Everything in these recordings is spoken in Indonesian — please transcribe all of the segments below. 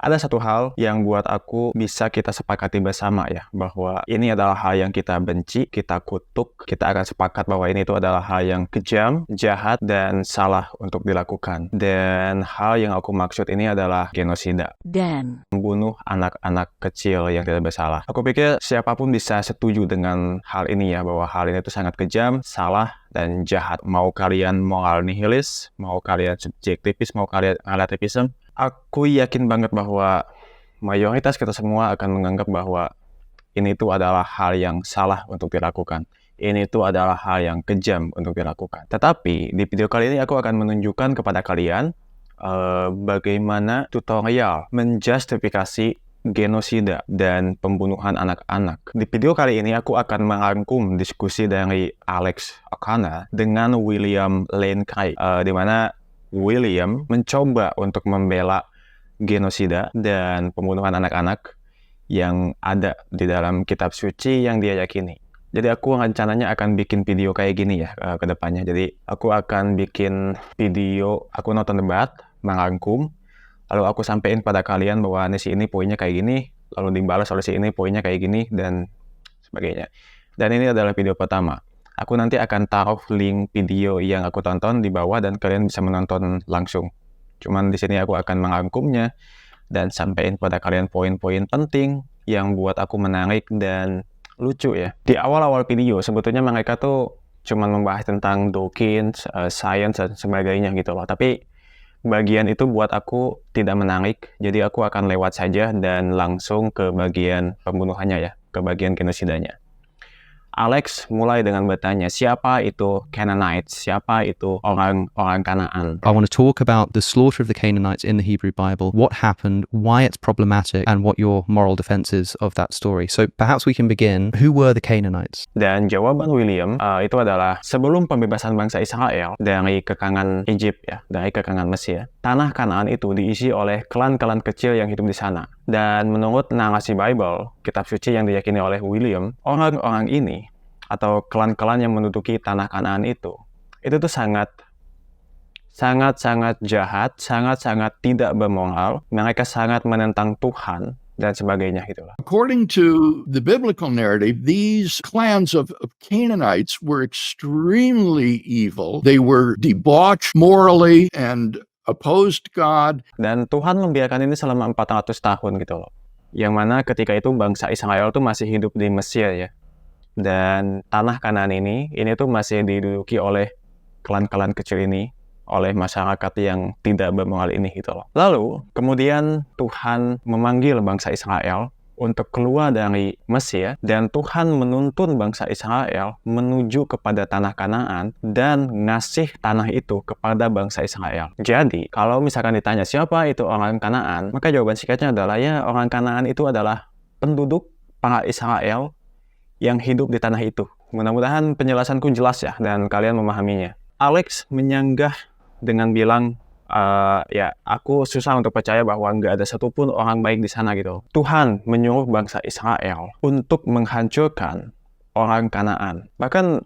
Ada satu hal yang buat aku bisa kita sepakati bersama ya, bahwa ini adalah hal yang kita benci, kita kutuk, kita akan sepakat bahwa ini itu adalah hal yang kejam, jahat, dan salah untuk dilakukan. Dan hal yang aku maksud ini adalah genosida. Dan Membunuh anak-anak kecil yang tidak bersalah. Aku pikir siapapun bisa setuju dengan hal ini ya, bahwa hal ini itu sangat kejam, salah, dan jahat. Mau kalian moral nihilis, mau kalian subjektivis, mau kalian relativism, aku yakin banget bahwa mayoritas kita semua akan menganggap bahwa ini itu adalah hal yang salah untuk dilakukan. Ini itu adalah hal yang kejam untuk dilakukan. Tetapi di video kali ini aku akan menunjukkan kepada kalian bagaimana tutorial menjustifikasi genosida dan pembunuhan anak-anak. Di video kali ini aku akan merangkum diskusi dari Alex O'Connor dengan William Lane Craig, di mana William mencoba untuk membela genosida dan pembunuhan anak-anak yang ada di dalam kitab suci yang dia yakini. Jadi aku rencananya akan bikin video kayak gini ya ke depannya. Jadi aku akan bikin video, aku nonton debat, merangkum, lalu aku sampein pada kalian bahwa si ini poinnya kayak gini, lalu dibalas oleh si ini poinnya kayak gini, dan sebagainya. Dan ini adalah video pertama. Aku nanti akan taruh link video yang aku tonton di bawah dan kalian bisa menonton langsung. Cuman di sini aku akan merangkumnya dan sampaikan pada kalian poin-poin penting yang buat aku menarik dan lucu ya. Di awal-awal video sebetulnya mereka tuh cuma membahas tentang Dawkins, science dan sebagainya gitu loh. Tapi bagian itu buat aku tidak menarik, jadi aku akan lewat saja dan langsung ke bagian pembunuhannya ya, ke bagian genosidanya. Alex mulai dengan bertanya, siapa itu Canaanites? Siapa itu orang-orang Kanaan? I want to talk about the slaughter of the Canaanites in the Hebrew Bible, what happened, why it's problematic, and what your moral defense is of that story. So perhaps we can begin. Who were the Canaanites? Dan jawaban William itu adalah sebelum pembebasan bangsa Israel dari kekangan Egypt ya, dari kekangan Mesir. Tanah Kanaan itu diisi oleh klan-klan kecil yang hidup di sana. Dan menurut narasi Bible, kitab suci yang diyakini oleh William, orang-orang ini atau klan-klan yang menduduki tanah Kanaan itu tuh sangat jahat, sangat tidak bermoral, mereka sangat menentang Tuhan dan sebagainya gitulah. According to the biblical narrative, these clans of Canaanites were extremely evil. They were debauched morally and opposed God. Dan Tuhan membiarkan ini selama 400 tahun gitu loh. Yang mana ketika itu bangsa Israel tuh masih hidup di Mesir ya. Dan tanah Kanaan ini tuh masih diduduki oleh klan-klan kecil ini, oleh masyarakat yang tidak bermoral ini gitu loh. Lalu kemudian Tuhan memanggil bangsa Israel untuk keluar dari Mesir, dan Tuhan menuntun bangsa Israel menuju kepada tanah Kanaan dan ngasih tanah itu kepada bangsa Israel. Jadi kalau misalkan ditanya siapa itu orang Kanaan, maka jawaban singkatnya adalah ya, orang Kanaan itu adalah penduduk para Israel yang hidup di tanah itu. Mudah-mudahan penjelasanku jelas ya dan kalian memahaminya. Alex menyanggah dengan bilang, ya aku susah untuk percaya bahwa nggak ada satupun orang baik di sana gitu. Tuhan menyuruh bangsa Israel untuk menghancurkan orang Kanaan. Bahkan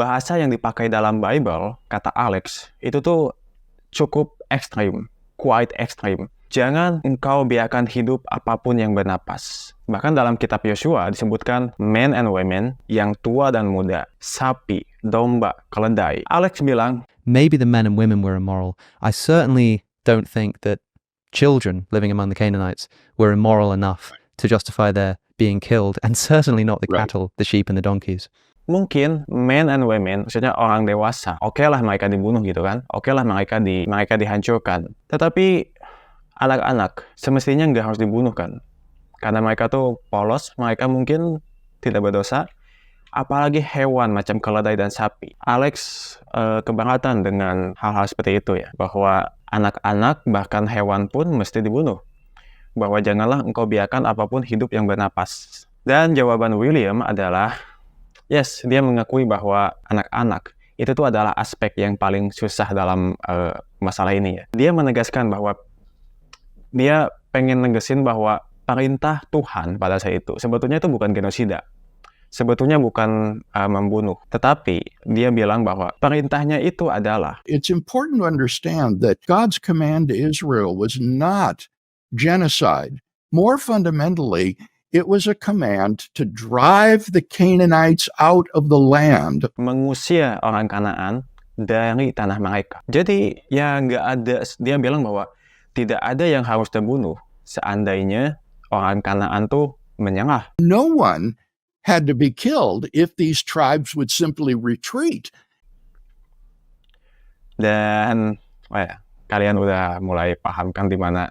bahasa yang dipakai dalam Bible, kata Alex, itu tuh cukup ekstrim, quite ekstrim. Jangan engkau biarkan hidup apapun yang bernapas. Bahkan dalam kitab Yosua disebutkan men and women, yang tua dan muda, sapi, domba, keledai. Alex bilang, Maybe the men and women were immoral. I certainly don't think that children living among the Canaanites were immoral enough to justify their being killed, and certainly not the Right. cattle, the sheep, and the donkeys. mungkin men and women, maksudnya orang dewasa, oke lah mereka dibunuh gitu kan, oke lah mereka dihancurkan. Tetapi anak-anak semestinya nggak harus dibunuh kan, karena mereka tuh polos, mereka mungkin tidak berdosa. Apalagi hewan macam keledai dan sapi. Alex keberatan dengan hal-hal seperti itu ya, bahwa anak-anak bahkan hewan pun mesti dibunuh, bahwa janganlah engkau biarkan apapun hidup yang bernapas. Dan jawaban William adalah yes, dia mengakui bahwa anak-anak itu tuh adalah aspek yang paling susah dalam masalah ini ya. Dia menegaskan bahwa dia pengen negesin bahwa perintah Tuhan pada saat itu sebetulnya itu bukan genosida. Sebetulnya bukan membunuh, tetapi dia bilang bahwa perintahnya itu adalah It's important to understand that God's command to Israel was not genocide. More fundamentally, it was a command to drive the Canaanites out of the land. Mengusir orang Kanaan dari tanah mereka. Jadi ya nggak ada, dia bilang bahwa tidak ada yang harus terbunuh seandainya orang Kanaan tuh menyerah. No one had to be killed if these tribes would simply retreat. Dan kalian udah mulai paham kan di mana.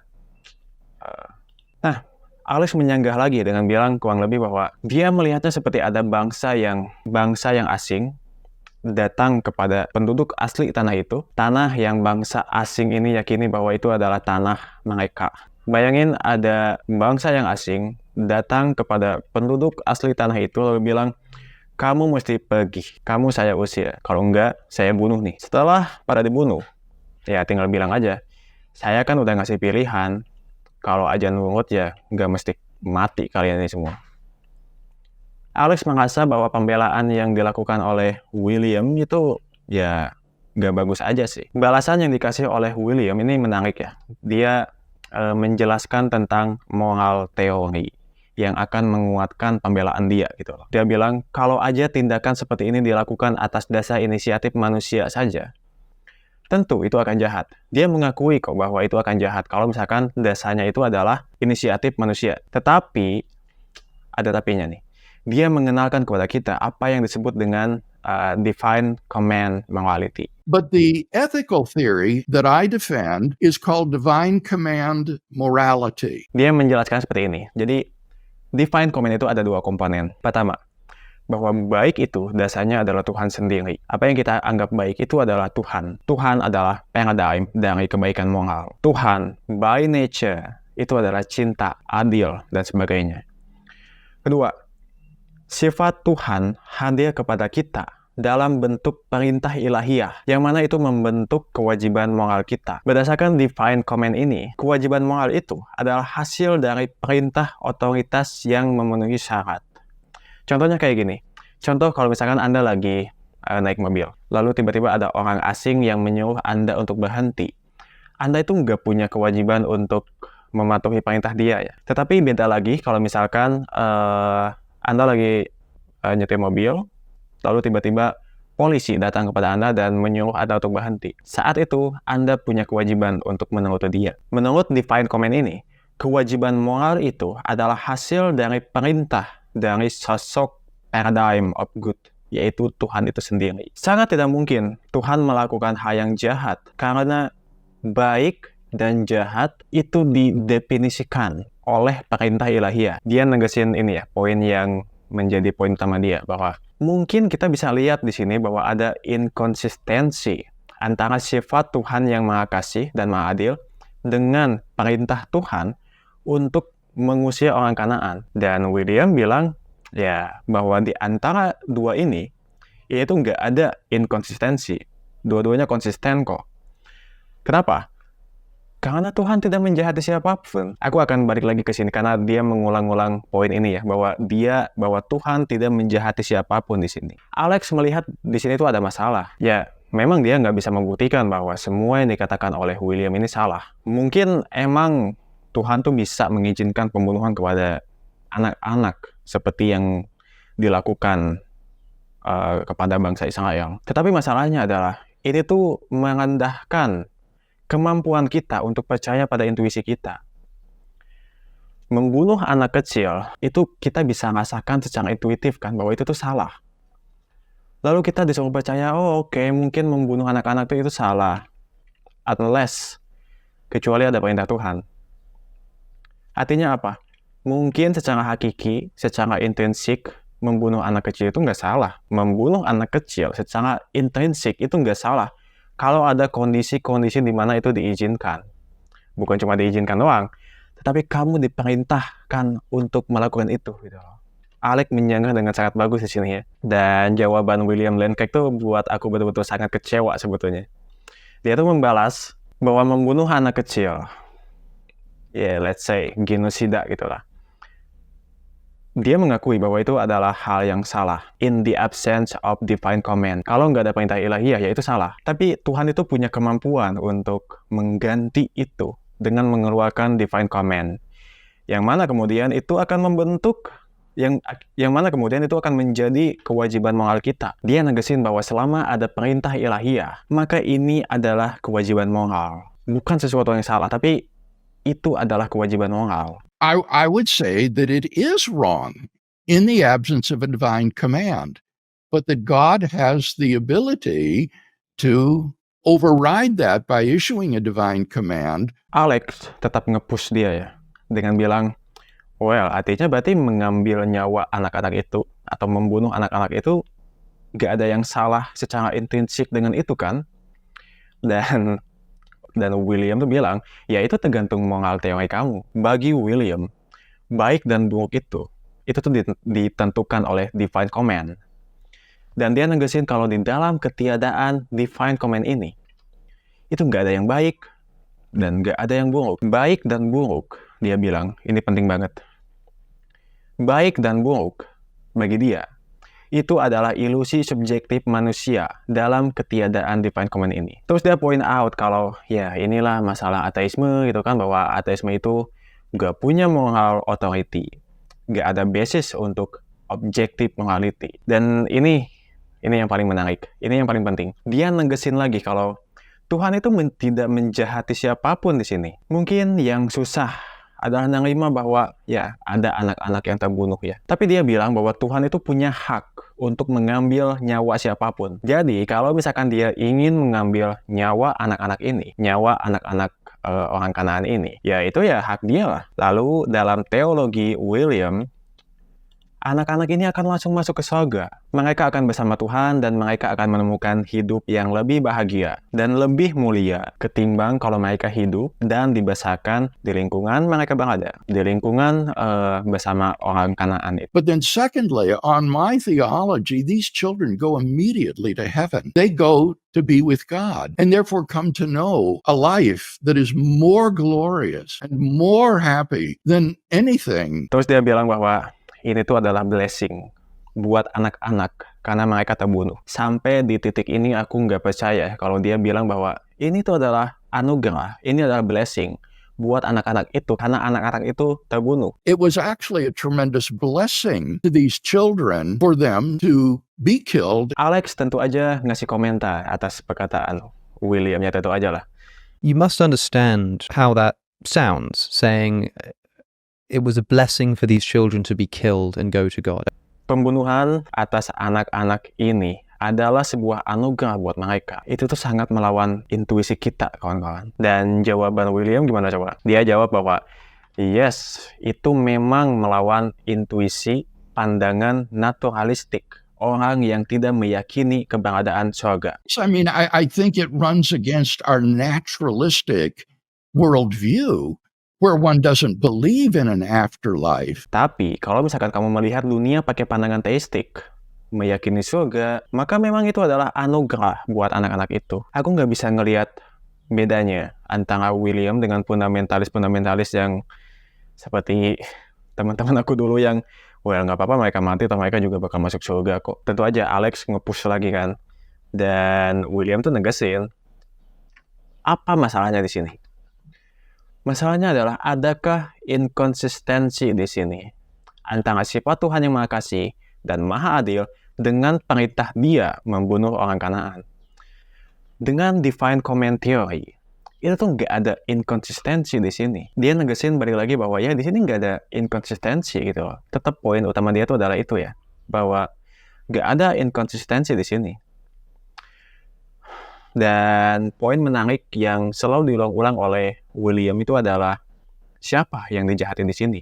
Nah, Alex menyanggah lagi dengan bilang kurang lebih bahwa dia melihatnya seperti ada bangsa yang asing datang kepada penduduk asli tanah itu, tanah yang bangsa asing ini yakini bahwa itu adalah tanah mereka. Bayangin ada bangsa yang asing datang kepada penduduk asli tanah itu lalu bilang, kamu mesti pergi, kamu saya usir, kalau enggak saya bunuh nih. Setelah pada dibunuh, ya tinggal bilang aja, saya kan udah ngasih pilihan, kalau aja nurut ya nggak mesti mati kalian ini semua. Alex merasa bahwa pembelaan yang dilakukan oleh William itu ya nggak bagus aja sih. Balasan yang dikasih oleh William ini menarik ya. Dia menjelaskan tentang moral teori yang akan menguatkan pembelaan dia gitu loh. Dia bilang kalau aja tindakan seperti ini dilakukan atas dasar inisiatif manusia saja, tentu itu akan jahat. Dia mengakui kok bahwa itu akan jahat kalau misalkan dasarnya itu adalah inisiatif manusia. Tetapi ada tapinya nih. Dia mengenalkan kepada kita apa yang disebut dengan divine command morality. But the ethical theory that I defend is called divine command morality. Dia menjelaskan seperti ini. Jadi, divine command itu ada dua komponen. Pertama, bahwa baik itu dasarnya adalah Tuhan sendiri. Apa yang kita anggap baik itu adalah Tuhan. Tuhan adalah paradigm dari kebaikan moral. Tuhan, by nature, itu adalah cinta, adil, dan sebagainya. Kedua, sifat Tuhan hadir kepada kita dalam bentuk perintah ilahiyah, yang mana itu membentuk kewajiban moral kita. Berdasarkan divine command ini, kewajiban moral itu adalah hasil dari perintah otoritas yang memenuhi syarat. Contohnya kayak gini. Contoh kalau misalkan Anda lagi naik mobil, lalu tiba-tiba ada orang asing yang menyuruh Anda untuk berhenti. Anda itu nggak punya kewajiban untuk mematuhi perintah dia ya. Tetapi beda lagi kalau misalkan Anda lagi nyetir mobil, lalu tiba-tiba polisi datang kepada Anda dan menyuruh Anda untuk berhenti. Saat itu, Anda punya kewajiban untuk menuruti dia. Menurut divine command ini, kewajiban moral itu adalah hasil dari perintah dari sosok paradigm of good, yaitu Tuhan itu sendiri. Sangat tidak mungkin Tuhan melakukan hal yang jahat, karena baik dan jahat itu didefinisikan oleh perintah ilahiyah. Dia negesin ini ya, poin yang menjadi poin utama dia, bahwa mungkin kita bisa lihat di sini bahwa ada inkonsistensi antara sifat Tuhan yang Maha Kasih dan Maha Adil dengan perintah Tuhan untuk mengusir orang Kanaan. Dan William bilang ya bahwa di antara dua ini yaitu nggak ada inkonsistensi. Dua-duanya konsisten kok. Kenapa? Karena Tuhan tidak menjahati siapapun. Aku akan balik lagi ke sini karena dia mengulang-ulang poin ini ya, bahwa Tuhan tidak menjahati siapapun di sini. Alex melihat di sini itu ada masalah. Ya, memang dia nggak bisa membuktikan bahwa semua yang dikatakan oleh William ini salah. Mungkin emang Tuhan tuh bisa mengizinkan pembunuhan kepada anak-anak seperti yang dilakukan kepada bangsa Israel. Tetapi masalahnya adalah ini tuh merendahkan kemampuan kita untuk percaya pada intuisi kita. Membunuh anak kecil, itu kita bisa rasakan secara intuitif kan, bahwa itu tuh salah. Lalu kita disuruh percaya, oh oke, mungkin membunuh anak-anak itu salah. Unless, kecuali ada perintah Tuhan. Artinya apa? Mungkin secara hakiki, secara intrinsik, membunuh anak kecil itu nggak salah. Membunuh anak kecil secara intrinsik itu nggak salah. Kalau ada kondisi-kondisi di mana itu diizinkan. Bukan cuma diizinkan doang, tetapi kamu diperintahkan untuk melakukan itu. Gitu. Alex menyanggah dengan sangat bagus di sini ya. Dan jawaban William Lane Craig tuh buat aku betul-betul sangat kecewa sebetulnya. Dia tuh membalas bahwa membunuh anak kecil, let's say genosida gitulah. Dia mengakui bahwa itu adalah hal yang salah. In the absence of divine command. Kalau nggak ada perintah ilahiyah, ya itu salah. Tapi Tuhan itu punya kemampuan untuk mengganti itu dengan mengeluarkan divine command. Yang mana kemudian itu akan membentuk yang mana kemudian itu akan menjadi kewajiban moral kita. Dia negesin bahwa selama ada perintah ilahiyah, maka ini adalah kewajiban moral. Bukan sesuatu yang salah, tapi itu adalah kewajiban moral. I would say that it is wrong in the absence of a divine command, but that God has the ability to override that by issuing a divine command. Alex tetap nge-push dia ya, dengan bilang, well, artinya berarti mengambil nyawa anak-anak itu, atau membunuh anak-anak itu, gak ada yang salah secara intrinsik dengan itu kan? Dan William tuh bilang, ya itu tergantung moral teori kamu. Bagi William, baik dan buruk itu tuh ditentukan oleh divine command. Dan dia negesin kalau di dalam ketiadaan divine command ini, itu nggak ada yang baik dan nggak ada yang buruk. Baik dan buruk, dia bilang, ini penting banget. Baik dan buruk, bagi dia, itu adalah ilusi subjektif manusia dalam ketiadaan divine command ini. Terus dia point out kalau, ya inilah masalah ateisme gitu kan, bahwa ateisme itu nggak punya moral authority. Nggak ada basis untuk objective morality. Dan ini yang paling menarik, ini yang paling penting. Dia negesin lagi kalau Tuhan itu tidak menjahati siapapun di sini. Mungkin yang susah adalah menerima bahwa ya ada anak-anak yang terbunuh ya. Tapi dia bilang bahwa Tuhan itu punya hak untuk mengambil nyawa siapapun. Jadi kalau misalkan dia ingin mengambil nyawa anak-anak ini, nyawa anak-anak orang Kanaan ini, ya itu ya hak dia lah. Lalu dalam teologi William, anak-anak ini akan langsung masuk ke surga. Mereka akan bersama Tuhan dan mereka akan menemukan hidup yang lebih bahagia dan lebih mulia ketimbang kalau mereka hidup dan dibesarkan di lingkungan mereka berada, di lingkungan bersama orang Kanaan itu. But then secondly, on my theology, these children go immediately to heaven. They go to be with God and therefore come to know a life that is more glorious and more happy than anything. Terus dia bilang bahwa ini tuh adalah blessing buat anak-anak karena mereka terbunuh. Sampai di titik ini aku nggak percaya kalau dia bilang bahwa ini tuh adalah anugerah, ini adalah blessing buat anak-anak itu karena anak-anak itu terbunuh. It was actually a tremendous blessing to these children for them to be killed. Alex tentu aja ngasih komentar atas perkataan William, ya tentu aja lah. You must understand how that sounds, saying it was a blessing for these children to be killed and go to God. Pembunuhan atas anak-anak ini adalah sebuah anugerah buat mereka. Itu tuh sangat melawan intuisi kita, kawan-kawan. Dan jawaban William gimana coba? Dia jawab bahwa, yes, itu memang melawan intuisi pandangan naturalistik. Orang yang tidak meyakini keberadaan surga. I mean, I think it runs against our naturalistic worldview, where one doesn't believe in an afterlife. Tapi, kalau misalkan kamu melihat dunia pakai pandangan teistik, meyakini surga, maka memang itu adalah anugerah buat anak-anak itu. Aku nggak bisa ngelihat bedanya antara William dengan fundamentalis-fundamentalis yang seperti teman-teman aku dulu yang, well, nggak apa-apa mereka mati atau mereka juga bakal masuk surga kok. Tentu aja Alex nge-push lagi kan. Dan William tuh negesin, apa masalahnya di sini? Masalahnya adalah adakah inkonsistensi di sini antara sifat Tuhan yang Maha Kasih dan Maha Adil dengan perintah Dia membunuh orang Kanaan. Dengan divine command theory, itu tuh nggak ada inkonsistensi di sini. Dia negesin balik lagi bahwa ya di sini nggak ada inkonsistensi gitu loh. Tetap poin utama dia tuh adalah itu ya, bahwa nggak ada inkonsistensi di sini. Dan poin menarik yang selalu diulang-ulang oleh William itu adalah siapa yang dijahatin di sini.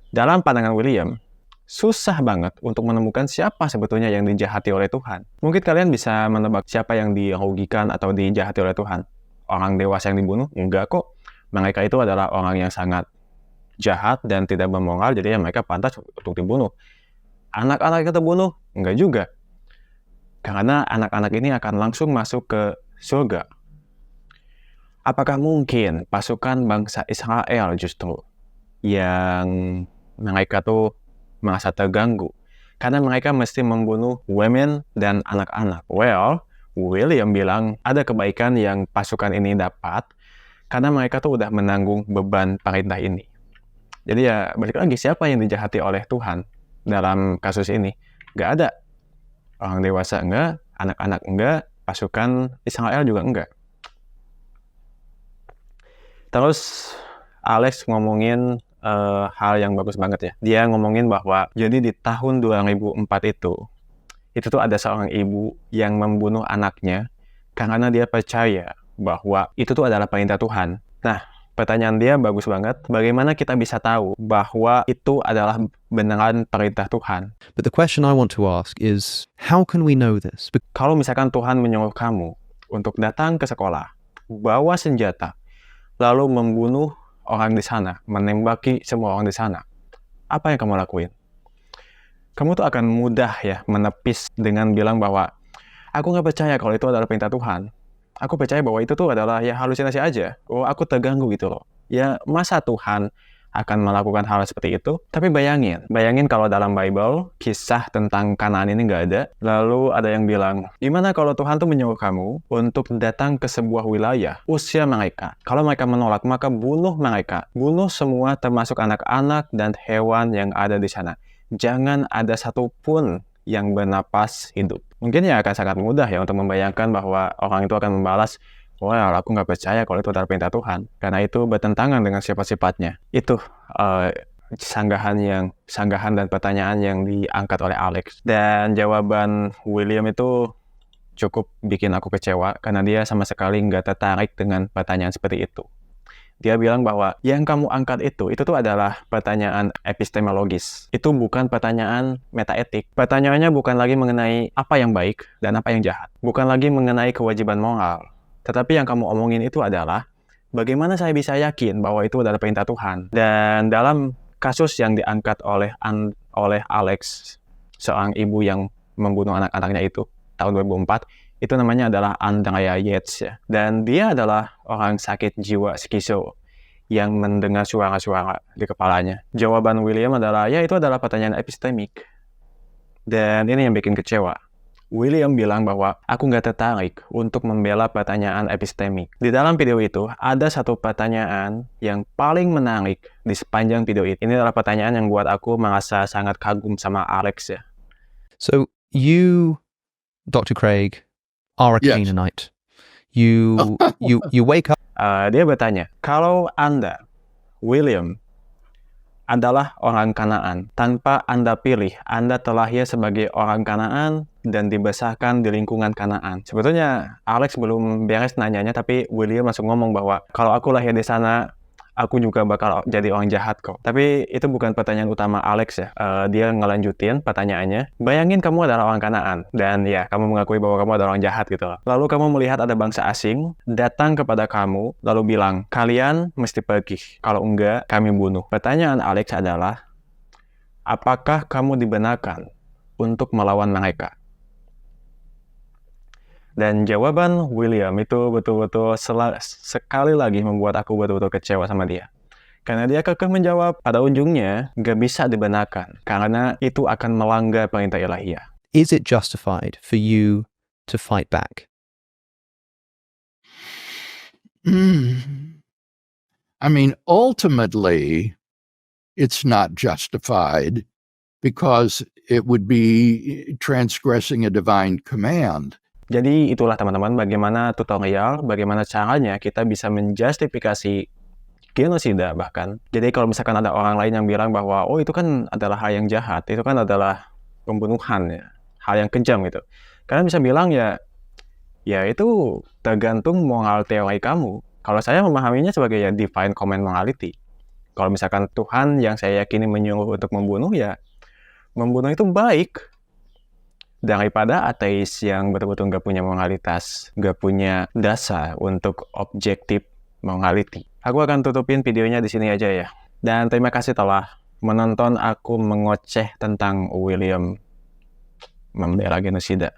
Dalam pandangan William, susah banget untuk menemukan siapa sebetulnya yang dijahati oleh Tuhan. Mungkin kalian bisa menebak siapa yang dirugikan atau dijahati oleh Tuhan. Orang dewasa yang dibunuh? Enggak kok. Mereka itu adalah orang yang sangat jahat dan tidak bermoral, jadi ya mereka pantas untuk dibunuh. Anak-anak yang terbunuh? Enggak juga. Karena anak-anak ini akan langsung masuk ke surga. Apakah mungkin pasukan bangsa Israel justru yang mereka tuh merasa terganggu karena mereka mesti membunuh women dan anak-anak? Well, William bilang ada kebaikan yang pasukan ini dapat karena mereka tuh udah menanggung beban perintah ini. Jadi ya balik lagi, siapa yang dijahati oleh Tuhan dalam kasus ini? Gak ada. Orang dewasa enggak, anak-anak enggak, pasukan Israel juga enggak. Terus Alex ngomongin hal yang bagus banget ya. Dia ngomongin bahwa jadi di tahun 2004 itu tuh ada seorang ibu yang membunuh anaknya karena dia percaya bahwa itu tuh adalah perintah Tuhan. Nah, pertanyaan dia bagus banget. Bagaimana kita bisa tahu bahwa itu adalah beneran perintah Tuhan? But the question I want to ask is, how can we know this? Kalau misalkan Tuhan menyuruh kamu untuk datang ke sekolah, bawa senjata, lalu membunuh orang di sana, menembaki semua orang di sana, apa yang kamu lakuin? Kamu tuh akan mudah ya menepis dengan bilang bahwa aku nggak percaya kalau itu adalah perintah Tuhan. Aku percaya bahwa itu tuh adalah ya halusinasi aja. Oh, aku terganggu gitu loh. Ya masa Tuhan akan melakukan hal seperti itu? Tapi bayangin kalau dalam Bible kisah tentang Kanaan ini nggak ada. Lalu ada yang bilang, gimana kalau Tuhan tuh menyuruh kamu untuk datang ke sebuah wilayah, usir mereka. Kalau mereka menolak, maka bunuh mereka. Bunuh semua termasuk anak-anak dan hewan yang ada di sana. Jangan ada satupun yang bernapas hidup. Mungkin ya akan sangat mudah ya untuk membayangkan bahwa orang itu akan membalas, wah, aku nggak percaya kalau itu adalah perintah Tuhan. Karena itu bertentangan dengan sifat-sifatnya. Itu sanggahan dan pertanyaan yang diangkat oleh Alex. Dan jawaban William itu cukup bikin aku kecewa karena dia sama sekali nggak tertarik dengan pertanyaan seperti itu. Dia bilang bahwa yang kamu angkat itu tuh adalah pertanyaan epistemologis. Itu bukan pertanyaan metaetik. Pertanyaannya bukan lagi mengenai apa yang baik dan apa yang jahat. Bukan lagi mengenai kewajiban moral. Tetapi yang kamu omongin itu adalah bagaimana saya bisa yakin bahwa itu adalah perintah Tuhan. Dan dalam kasus yang diangkat oleh Alex, seorang ibu yang membunuh anak-anaknya itu tahun 2004, itu namanya adalah Andrea Yates ya. Dan dia adalah orang sakit jiwa skizo yang mendengar suara-suara di kepalanya. Jawaban William adalah, ya itu adalah pertanyaan epistemik. Dan ini yang bikin kecewa. William bilang bahwa aku nggak tertarik untuk membela pertanyaan epistemik. Di dalam video itu, ada satu pertanyaan yang paling menarik di sepanjang video itu. Ini adalah pertanyaan yang buat aku merasa sangat kagum sama Alex ya. So you, Dr. Craig, are a Yes. Canaanite. You wake up. Dia bertanya, kalau Anda, William, adalah orang Kanaan, tanpa Anda pilih, Anda terlahir sebagai orang Kanaan dan dibesarkan di lingkungan Kanaan. Sebetulnya Alex belum beres nanyanya, tapi William langsung ngomong bahwa kalau aku lahir di sana, aku juga bakal jadi orang jahat kok. Tapi itu bukan pertanyaan utama Alex ya. Dia ngelanjutin pertanyaannya. Bayangin kamu adalah orang Kanaan. Dan ya, kamu mengakui bahwa kamu adalah orang jahat gitu loh. Lalu kamu melihat ada bangsa asing datang kepada kamu, lalu bilang, kalian mesti pergi. Kalau enggak, kami bunuh. Pertanyaan Alex adalah, apakah kamu dibenarkan untuk melawan mereka? Dan jawaban William itu betul-betul sekali lagi membuat aku betul-betul kecewa sama dia. Karena dia kekeh menjawab, pada ujungnya gak bisa dibenarkan. Karena itu akan melanggar perintah ilahiyah. Is it justified for you to fight back? I mean, ultimately, it's not justified because it would be transgressing a divine command. Jadi itulah teman-teman bagaimana tutorial, bagaimana caranya kita bisa menjustifikasi genosida bahkan. Jadi kalau misalkan ada orang lain yang bilang bahwa oh itu kan adalah hal yang jahat, itu kan adalah pembunuhan ya, hal yang kejam gitu. Kalian bisa bilang ya itu tergantung moral teori kamu. Kalau saya memahaminya sebagai ya divine command morality. Kalau misalkan Tuhan yang saya yakini menyuruh untuk membunuh ya membunuh itu baik. Daripada ateis yang betul-betul nggak punya moralitas, nggak punya dasar untuk objektif morality. Aku akan tutupin videonya di sini aja ya. Dan terima kasih telah menonton aku mengoceh tentang William membela genosida.